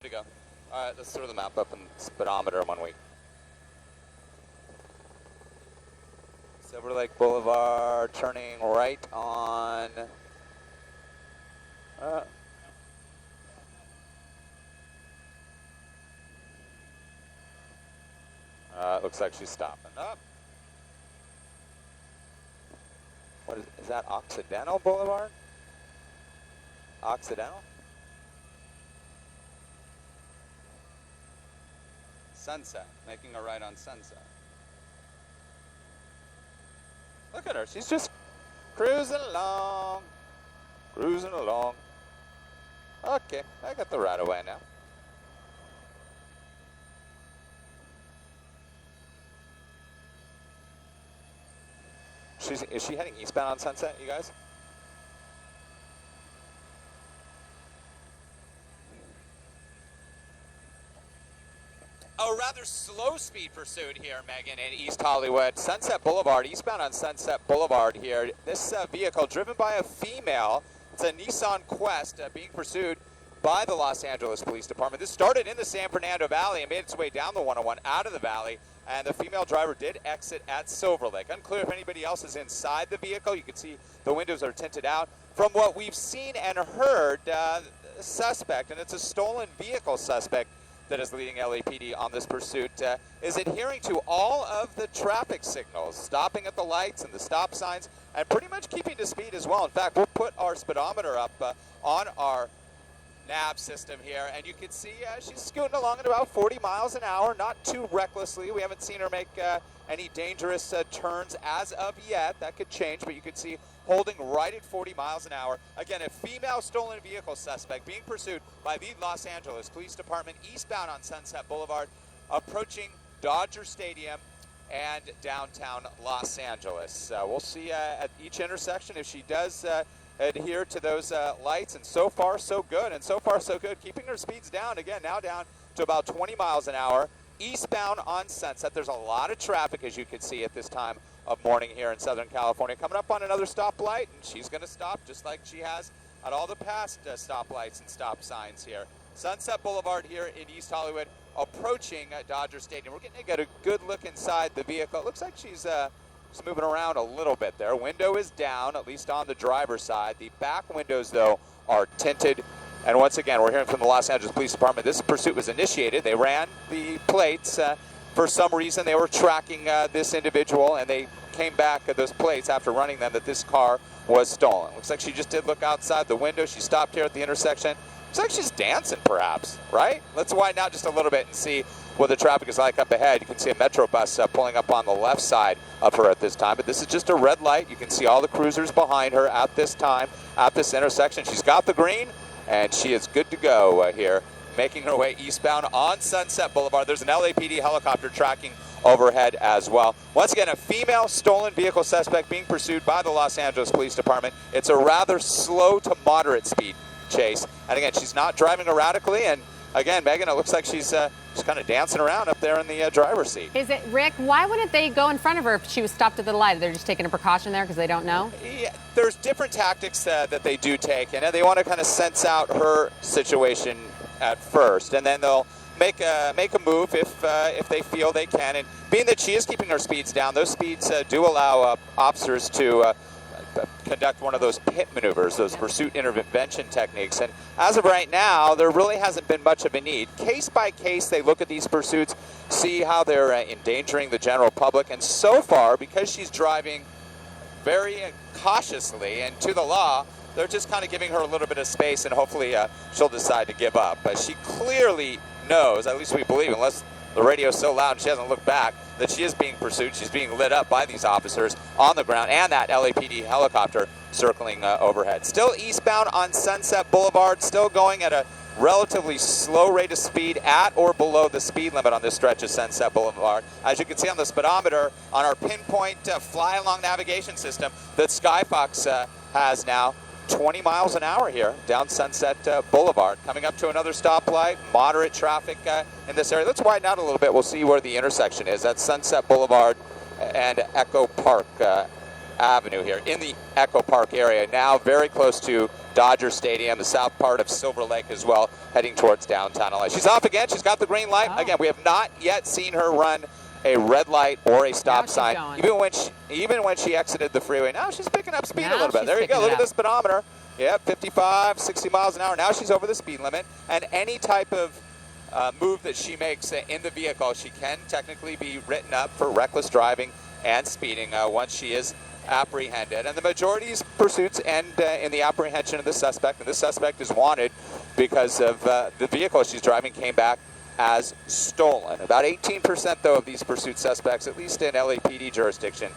to go. All right, let's throw the map up and speedometer 1 week. Silver Lake Boulevard, turning right on. Looks like she's stopping up. What is that Occidental Boulevard? Occidental? Sunset, making a right on Sunset. Look at her, she's just cruising along. Cruising along. Okay, I got the right of way now. Is she heading eastbound on Sunset, you guys? A rather slow speed pursuit here, Megan, in East Hollywood. Sunset Boulevard, eastbound on Sunset Boulevard here. This vehicle driven by a female. It's a Nissan Quest being pursued by the Los Angeles Police Department. This started in the San Fernando Valley and made its way down the 101 out of the valley. And the female driver did exit at Silver Lake. Unclear if anybody else is inside the vehicle. You can see the windows are tinted out. From what we've seen and heard, the suspect, and it's a stolen vehicle suspect that is leading LAPD on this pursuit, is adhering to all of the traffic signals, stopping at the lights and the stop signs, and pretty much keeping to speed as well. In fact, we'll put our speedometer up on our nav system here, and you can see she's scooting along at about 40 miles an hour, not too recklessly. We haven't seen her make any dangerous turns as of yet. That could change, but you can see holding right at 40 miles an hour. Again, a female stolen vehicle suspect being pursued by the Los Angeles Police Department eastbound on Sunset Boulevard, approaching Dodger Stadium and downtown Los Angeles. We'll see at each intersection if she does adhere to those lights, and so far so good, keeping her speeds down again, now down to about 20 miles an hour eastbound on Sunset. There's a lot of traffic, as you can see, at this time of morning here in Southern California. Coming up on another stoplight, and she's going to stop just like she has at all the past stoplights and stop signs here. Sunset Boulevard here in East Hollywood, approaching Dodger Stadium. We're getting to get a good look inside the vehicle. It looks like she's moving around a little bit there. Window is down, at least on the driver's side. The back windows, though, are tinted. And once again, we're hearing from the Los Angeles Police Department, this pursuit was initiated. They ran the plates. For some reason, they were tracking this individual, and they came back at those plates after running them that this car was stolen. Looks like she just did look outside the window. She stopped here at the intersection. Looks like she's dancing, perhaps, right? Let's widen out just a little bit and see what the traffic is like up ahead. You can see a Metro bus pulling up on the left side of her at this time, but this is just a red light. You can see all the cruisers behind her at this time, at this intersection. She's got the green, and she is good to go here, making her way eastbound on Sunset Boulevard. There's an LAPD helicopter tracking overhead as well. Once again, a female stolen vehicle suspect being pursued by the Los Angeles Police Department. It's a rather slow to moderate speed chase. And again, she's not driving erratically, and again, Megan, it looks like she's kind of dancing around up there in the driver's seat. Is it, Rick, why wouldn't they go in front of her if she was stopped at the light? They're just taking a precaution there because they don't know? Yeah, there's different tactics that they do take, and they want to kind of sense out her situation at first, and then they'll make a move if they feel they can. And being that she is keeping her speeds down, those speeds do allow officers to conduct one of those pit maneuvers, those pursuit intervention techniques. And as of right now, there really hasn't been much of a need. Case by case, they look at these pursuits, see how they're endangering the general public. And so far, because she's driving very cautiously and to the law, they're just kind of giving her a little bit of space, and hopefully she'll decide to give up. But she clearly knows, at least we believe, unless the radio's so loud and she hasn't looked back, that she is being pursued. She's being lit up by these officers on the ground and that LAPD helicopter circling overhead. Still eastbound on Sunset Boulevard, still going at a relatively slow rate of speed, at or below the speed limit on this stretch of Sunset Boulevard. As you can see on the speedometer, on our pinpoint fly-along navigation system that Skyfox has now, 20 miles an hour here down Sunset Boulevard. Coming up to another stoplight, moderate traffic in this area. Let's widen out a little bit. We'll see where the intersection is. That's Sunset Boulevard and Echo Park Avenue here in the Echo Park area. Now very close to Dodger Stadium, the south part of Silver Lake as well, heading towards downtown LA. She's off again. She's got the green light. Oh. Again, we have not yet seen her run a red light or a stop sign. Going. Even when she exited the freeway. Now she's picking up speed a little bit. There you go. Look Look at the speedometer. Yeah, 55, 60 miles an hour. Now she's over the speed limit. And any type of move that she makes in the vehicle, she can technically be written up for reckless driving and speeding once she is apprehended. And the majority's pursuits end in the apprehension of the suspect. And this suspect is wanted because of the vehicle she's driving came back as stolen. About 18% though of these pursuit suspects, at least in LAPD jurisdiction,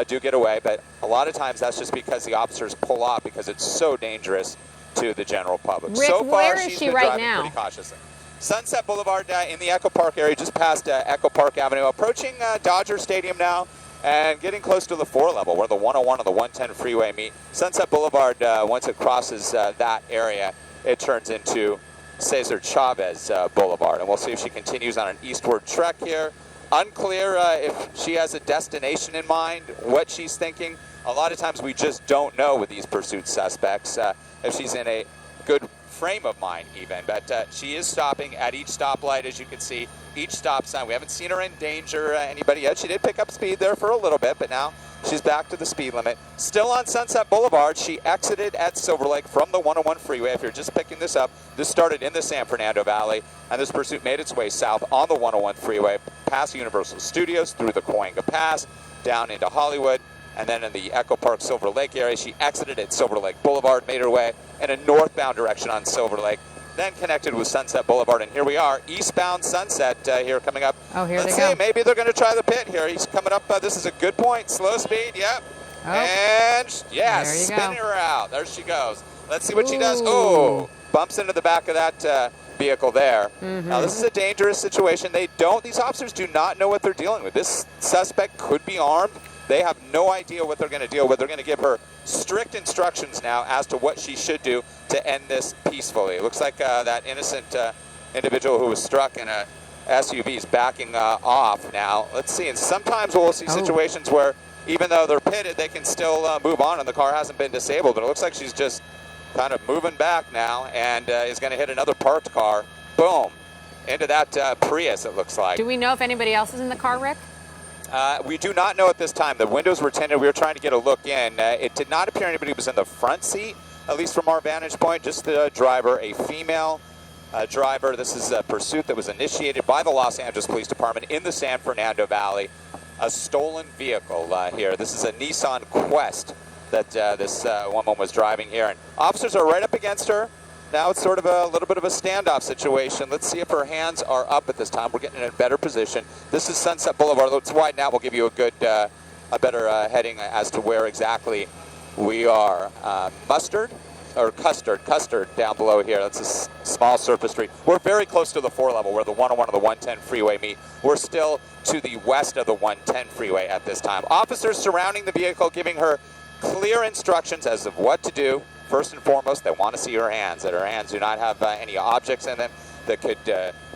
do get away, but a lot of times that's just because the officers pull off because it's so dangerous to the general public. Rick, So far, where is she's she been right driving now? pretty cautiously. Sunset Boulevard in the Echo Park area, just past Echo Park Avenue, approaching Dodger Stadium now and getting close to the 4 level where the 101 and the 110 freeway meet. Sunset Boulevard, once it crosses that area, it turns into Cesar Chavez Boulevard, and we'll see if she continues on an eastward trek here. Unclear if she has a destination in mind, what she's thinking. A lot of times we just don't know with these pursuit suspects if she's in a good frame of mind even, but she is stopping at each stoplight, as you can see, each stop sign. We haven't seen her endanger anybody yet. She did pick up speed there for a little bit, but now she's back to the speed limit. Still on Sunset Boulevard. She exited at Silver Lake from the 101 freeway. If you're just picking this up, this started in the San Fernando Valley, and this pursuit made its way south on the 101 freeway, past Universal Studios, through the Cahuenga Pass, down into Hollywood, and then in the Echo Park Silver Lake area. She exited at Silver Lake Boulevard, made her way in a northbound direction on Silver Lake, then connected with Sunset Boulevard, and here we are, eastbound Sunset here coming up. Oh, here Let's they go. see, maybe they're going to try the pit here. He's coming up. This is a good point. Slow speed, yep. Oh. And, yeah, There you spinning go. her out. There she goes. Let's see what she does. Ooh. Oh, bumps into the back of that vehicle there. Mm-hmm. Now, this is a dangerous situation. These officers do not know what they're dealing with. This suspect could be armed. They have no idea what they're going to deal with. They're going to give her strict instructions now as to what she should do to end this peacefully. It looks like that innocent individual who was struck in a SUV is backing off now. Let's see. And sometimes we'll see situations where even though they're pitted, they can still move on and the car hasn't been disabled. But it looks like she's just kind of moving back now and is going to hit another parked car. Boom. Into that Prius, it looks like. Do we know if anybody else is in the car, Rick? We do not know at this time. The windows were tinted. We were trying to get a look in. It did not appear anybody was in the front seat, at least from our vantage point. Just the driver, a female driver. This is a pursuit that was initiated by the Los Angeles Police Department in the San Fernando Valley. A stolen vehicle here. This is a Nissan Quest that this woman was driving here. And officers are right up against her. Now it's sort of a little bit of a standoff situation. Let's see if her hands are up at this time. We're getting in a better position. This is Sunset Boulevard. Let's widen out. We'll give you a better heading as to where exactly we are. Custard down below here. That's a small surface street. We're very close to the 4 level where the 101 and the 110 freeway meet. We're still to the west of the 110 freeway at this time. Officers surrounding the vehicle, giving her clear instructions as of what to do. First and foremost, they want to see her hands, that her hands do not have any objects in them that could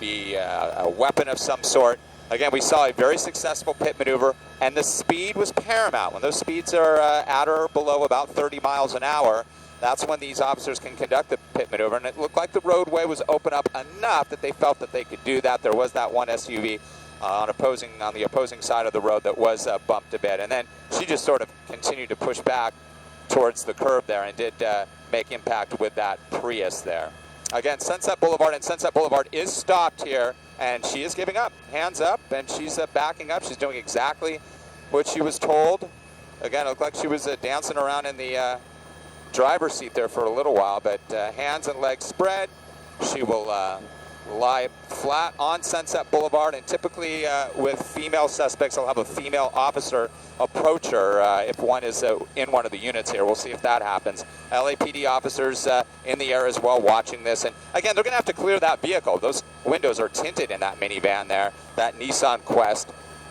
be a weapon of some sort. Again, we saw a very successful pit maneuver, and the speed was paramount. When those speeds are at or below about 30 miles an hour, that's when these officers can conduct the pit maneuver, and it looked like the roadway was open up enough that they felt that they could do that. There was that one SUV on the opposing side of the road that was bumped a bit, and then she just sort of continued to push back towards the curb there and did make impact with that Prius there. Again, Sunset Boulevard, and Sunset Boulevard is stopped here, and she is giving up. Hands up, and she's backing up. She's doing exactly what she was told. Again, it looked like she was dancing around in the driver's seat there for a little while, but hands and legs spread. She will lie flat on Sunset Boulevard, and typically with female suspects, I'll have a female officer approach her if one is in one of the units here. We'll see if that happens. LAPD officers in the air as well watching this, and again, they're going to have to clear that vehicle. Those windows are tinted in that minivan there, that Nissan Quest,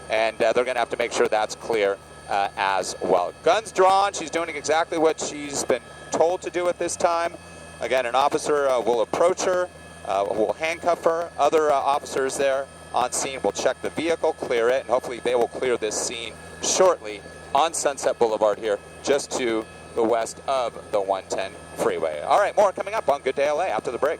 and they're going to have to make sure that's clear as well. Guns drawn. She's doing exactly what she's been told to do at this time. Again, an officer will approach her. We'll handcuff her. Other officers there on scene will check the vehicle, clear it, and hopefully they will clear this scene shortly on Sunset Boulevard here, just to the west of the 110 freeway. All right, more coming up on Good Day LA after the break.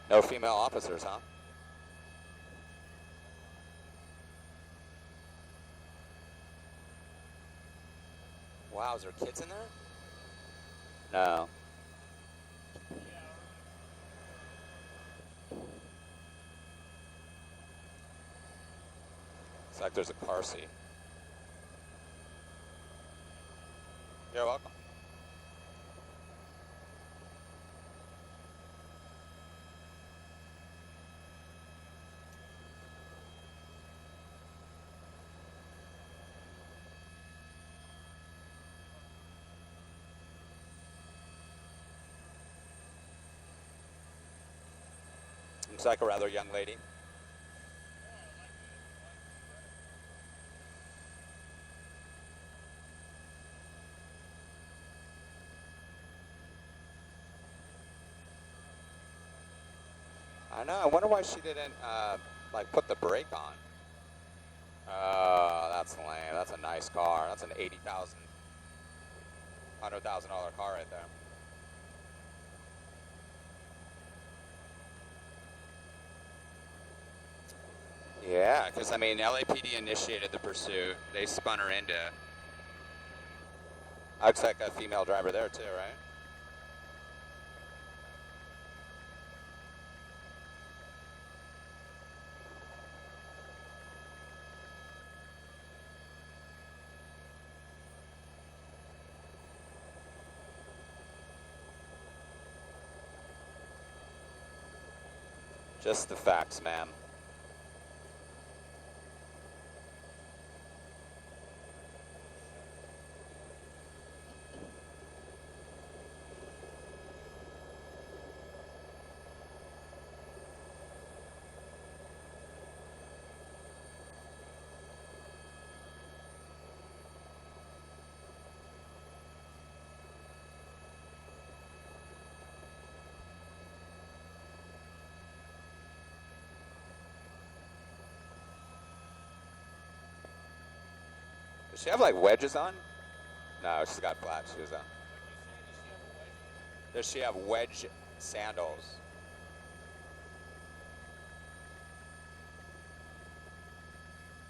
No female officers, huh? Wow, is there kids in there? No. It's like there's a car seat. You're welcome. Looks like a rather young lady. I know. I wonder why she didn't like put the brake on. Oh, that's lame. That's a nice car. That's an $80,000, $100,000 car right there. Yeah, because I mean, LAPD initiated the pursuit. They spun her into. Looks like a female driver there too, right? Just the facts, ma'am. Does she have like wedges on? No, she's got flat shoes on. Does she have wedge sandals?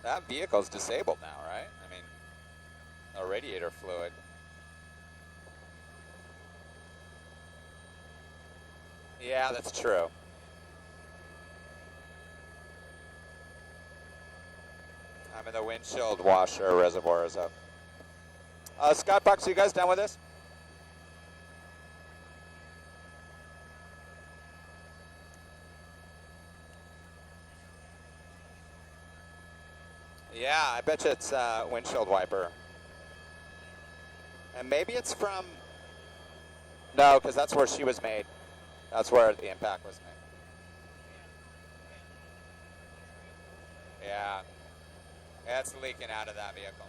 That vehicle's disabled now, right? I mean, a radiator fluid. Yeah, that's true. I mean, the windshield washer reservoir is up. Scott Bucks, are you guys done with this? Yeah, I bet you it's windshield wiper. And maybe it's from... No, because that's where she was made. That's where the impact was made. Yeah. It's leaking out of that vehicle.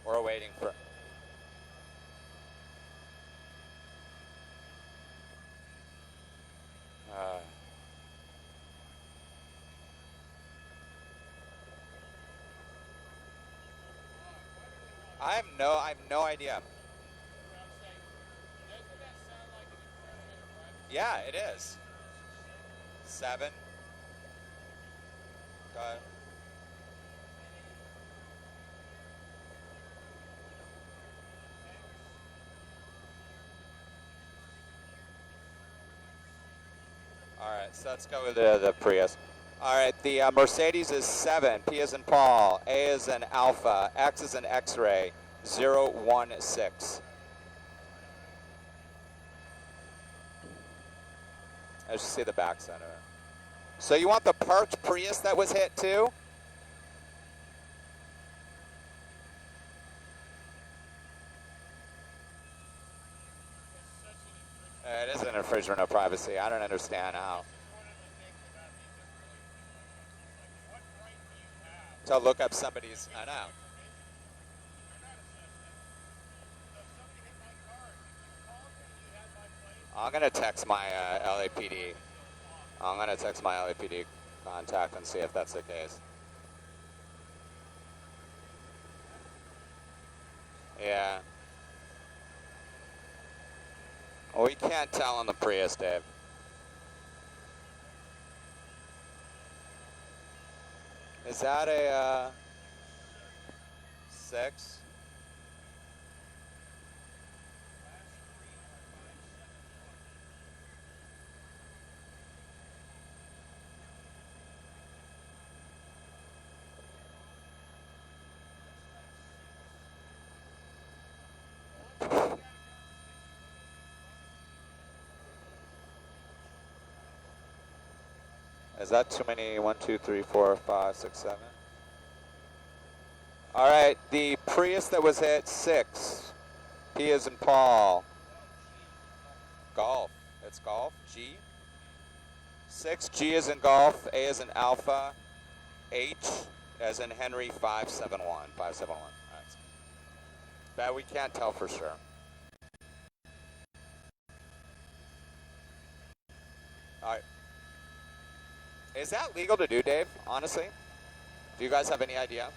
We're waiting for... I have no idea. Yeah, it is. 7. Go ahead. All right, so let's go with the Prius. All right, the Mercedes is 7. P is in Paul. A is in Alpha. X is in X-ray. 016. I just see the back center. So you want the parked Prius that was hit too? It is an infringement of privacy. I don't understand how. To look up somebody's, I know. I'm gonna text my LAPD. I'm gonna text my LAPD contact and see if that's the case. Yeah. Well, we can't tell on the Prius, Dave. Is that a 6? Is that too many? 1, 2, 3, 4, 5, 6, 7? All right, the Prius that was hit, 6. P is in Paul. Golf. It's golf. G. 6. G is in golf. A is in Alpha. H as in Henry. 571. 571. All right. That we can't tell for sure. All right. Is that legal to do, Dave? Honestly, do you guys have any idea?